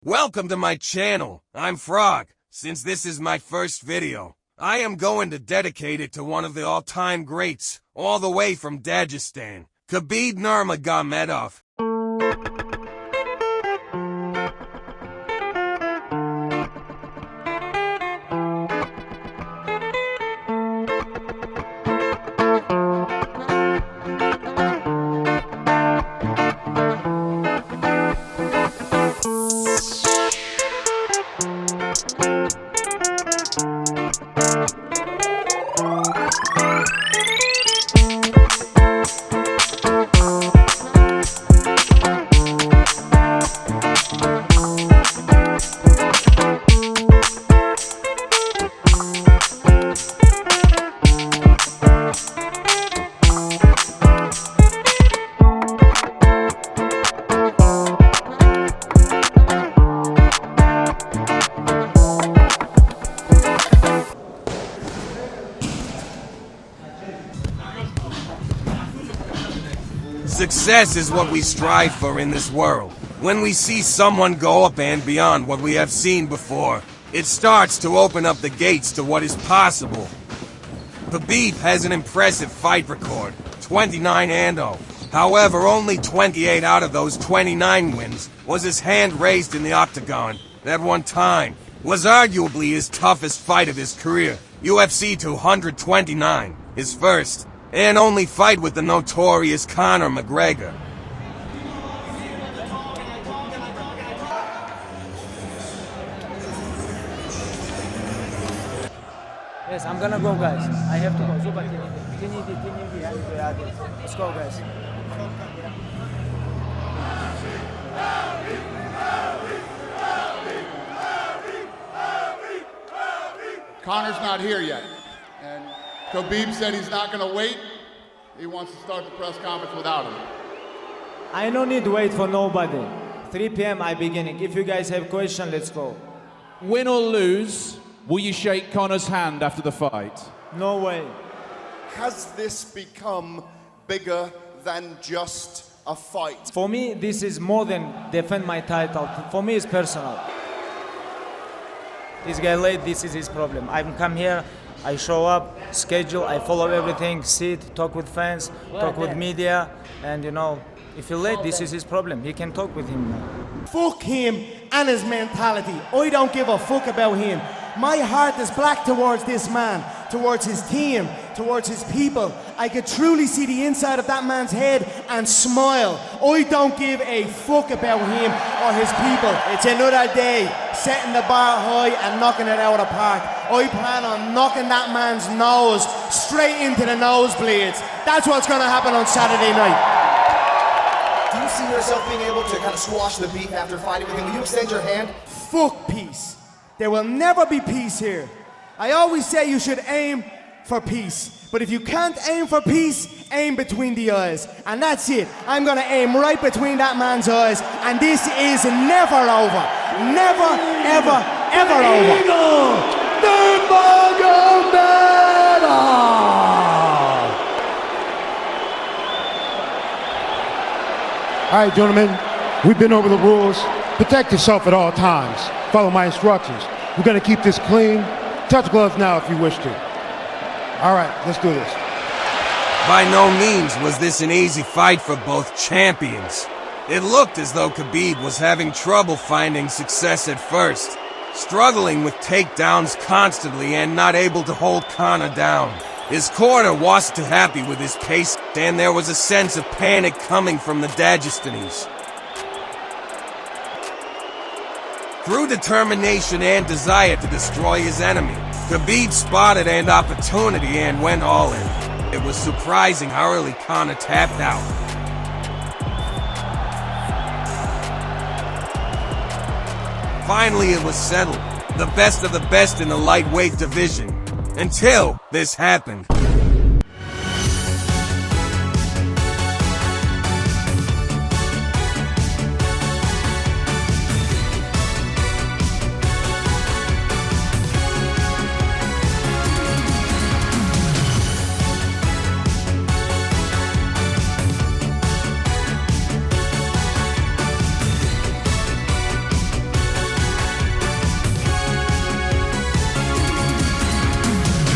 Welcome to my channel. I'm Frog. Since this is my first video, I am going to dedicate it to one of the all-time greats, all the way from Dagestan, Khabib Nurmagomedov. Success is what we strive for in this world. When we see someone go up and beyond what we have seen before, it starts to open up the gates to what is possible. Khabib has an impressive fight record, 29-0. However, only 28 out of those 29 wins was his hand raised in the octagon. That one time was arguably his toughest fight of his career. UFC 229, his first and only fight with the notorious Conor McGregor. Yes, I'm gonna go, guys. I have to go. Let's go, guys. Conor's not here yet, and Khabib said he's not going to wait. He wants to start the press conference without him. I don't need to wait for nobody. 3 p.m. I beginning. If you guys have questions, let's go. Win or lose, will you shake Conor's hand after the fight? No way. Has this become bigger than just a fight? For me, this is more than defend my title. For me, it's personal. This guy late, this is his problem. I come here, I show up, schedule, I follow everything, sit, talk with fans, talk with media, and you know, if you're late, this is his problem. He can talk with him now. Fuck him and his mentality. I don't give a fuck about him. My heart is black towards this man, towards his team, towards his people. I could truly see the inside of that man's head and smile. I don't give a fuck about him or his people. It's another day, setting the bar high and knocking it out of the park. I plan on knocking that man's nose straight into the nosebleeds. That's what's gonna happen on Saturday night. Do you see yourself being able to kind of squash the beef after fighting with him? Will you extend your hand? Fuck peace. There will never be peace here. I always say you should aim for peace. But if you can't aim for peace, aim between the eyes. And that's it. I'm gonna aim right between that man's eyes. And this is never over. Never, ever, ever over. All right, gentlemen, we've been over the rules. Protect yourself at all times. Follow my instructions. We're gonna keep this clean. Touch gloves now if you wish to. All right, let's do this. By no means was this an easy fight for both champions. It looked as though Khabib was having trouble finding success at first, struggling with takedowns constantly and not able to hold Conor down. His corner wasn't too happy with his pace, and there was a sense of panic coming from the Dagestanis. Through determination and desire to destroy his enemy, Khabib spotted an opportunity and went all in. It was surprising how early Conor tapped out. Finally, it was settled. The best of the best in the lightweight division. Until this happened.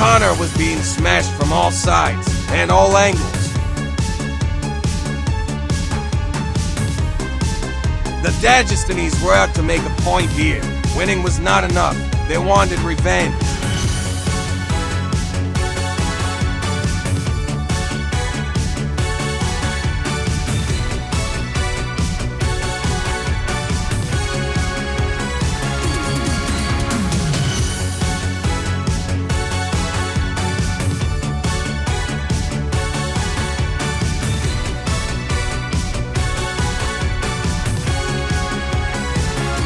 Conor was being smashed from all sides and all angles. The Dagestanis were out to make a point here. Winning was not enough. They wanted revenge.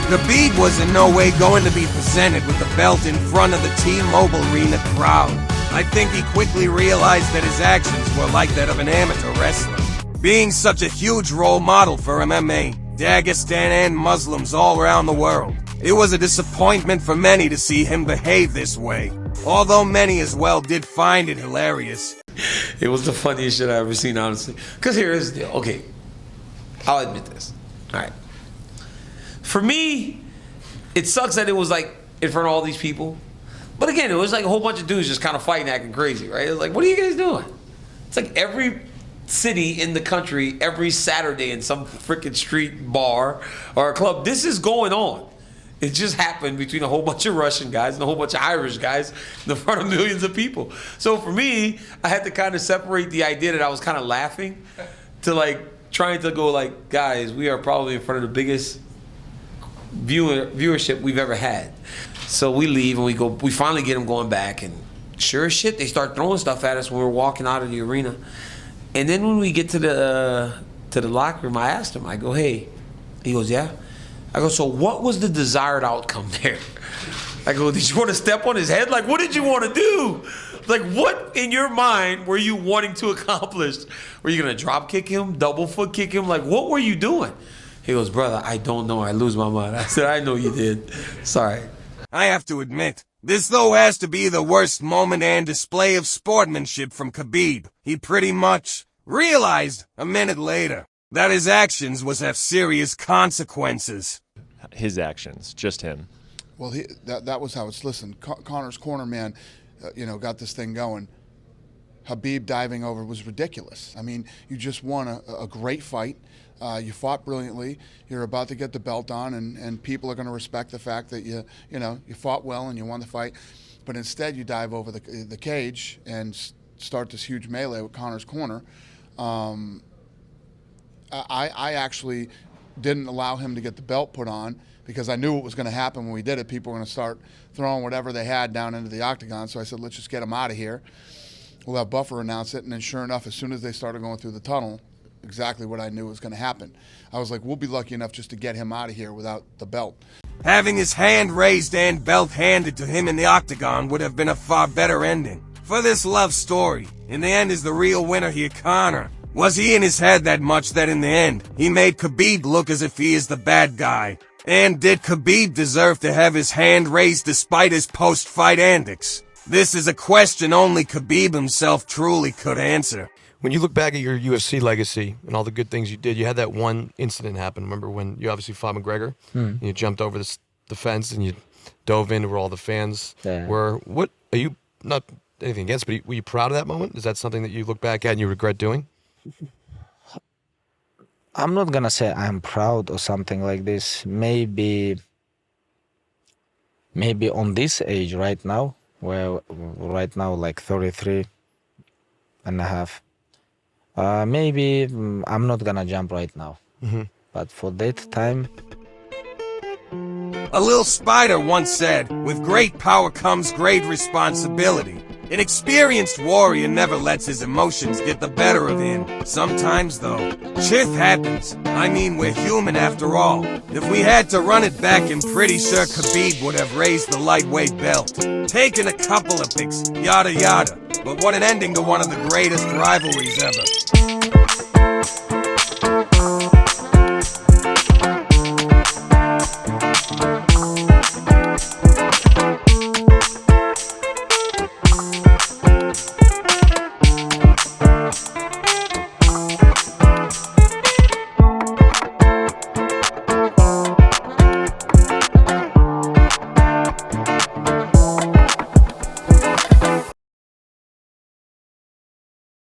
Khabib was in no way going to be presented with the belt in front of the T-Mobile Arena crowd. I think he quickly realized that his actions were like that of an amateur wrestler. Being such a huge role model for MMA, Dagestan and Muslims all around the world, it was a disappointment for many to see him behave this way. Although many as well did find it hilarious. It was the funniest shit I ever seen, honestly. Because here's the deal. Okay, I'll admit this. All right. For me, it sucks that it was like in front of all these people. But again, it was like a whole bunch of dudes just kind of fighting, acting crazy, right? It was like, what are you guys doing? It's like every city in the country, every Saturday in some freaking street bar or a club, this is going on. It just happened between a whole bunch of Russian guys and a whole bunch of Irish guys in front of millions of people. So for me, I had to kind of separate the idea that I was kind of laughing to like trying to go like, guys, we are probably in front of the biggest viewership we've ever had. So we leave and we finally get them going back, and sure as shit, they start throwing stuff at us when we're walking out of the arena. And then when we get to the locker room, I asked him, I go, hey, he goes, yeah. I go, so what was the desired outcome there? I go, did you want to step on his head? Like, what did you want to do? Like, what in your mind were you wanting to accomplish? Were you going to drop kick him, double foot kick him? Like, what were you doing? He goes, brother, I don't know. I lose my mind. I said, I know you did. Sorry. I have to admit, this though has to be the worst moment and display of sportsmanship from Khabib. He pretty much realized a minute later that his actions was have serious consequences. His actions, just him. Well, that was how it's. Listen, Conor's corner man, got this thing going. Khabib diving over was ridiculous. I mean, you just won a great fight. You fought brilliantly. You're about to get the belt on, and people are going to respect the fact that you fought well and you won the fight. But instead, you dive over the cage and start this huge melee with Conor's corner. I actually didn't allow him to get the belt put on because I knew what was going to happen when we did it. People were going to start throwing whatever they had down into the octagon. So I said, let's just get him out of here. We'll have Buffer announce it. And then sure enough, as soon as they started going through the tunnel, exactly what I knew was going to happen. I was like, we'll be lucky enough just to get him out of here without the belt. Having his hand raised and belt handed to him in the octagon would have been a far better ending. For this love story, in the end is the real winner here, Conor. Was he in his head that much that in the end, he made Khabib look as if he is the bad guy? And did Khabib deserve to have his hand raised despite his post-fight antics? This is a question only Khabib himself truly could answer. When you look back at your UFC legacy and all the good things you did, you had that one incident happen. Remember when you obviously fought McGregor? And you jumped over the fence and you dove into where all the fans were. What are you, not anything against, but were you proud of that moment? Is that something that you look back at and you regret doing? I'm not gonna say I'm proud or something like this. Maybe on this age right now, where right now like 33 and a half, maybe I'm not gonna jump right now. But for that time, a little spider once said, with great power comes great responsibility. An experienced warrior never lets his emotions get the better of him. Sometimes, though, shit happens. I mean, we're human after all. If we had to run it back, I'm pretty sure Khabib would have raised the lightweight belt. Taken a couple of picks, yada yada. But what an ending to one of the greatest rivalries ever.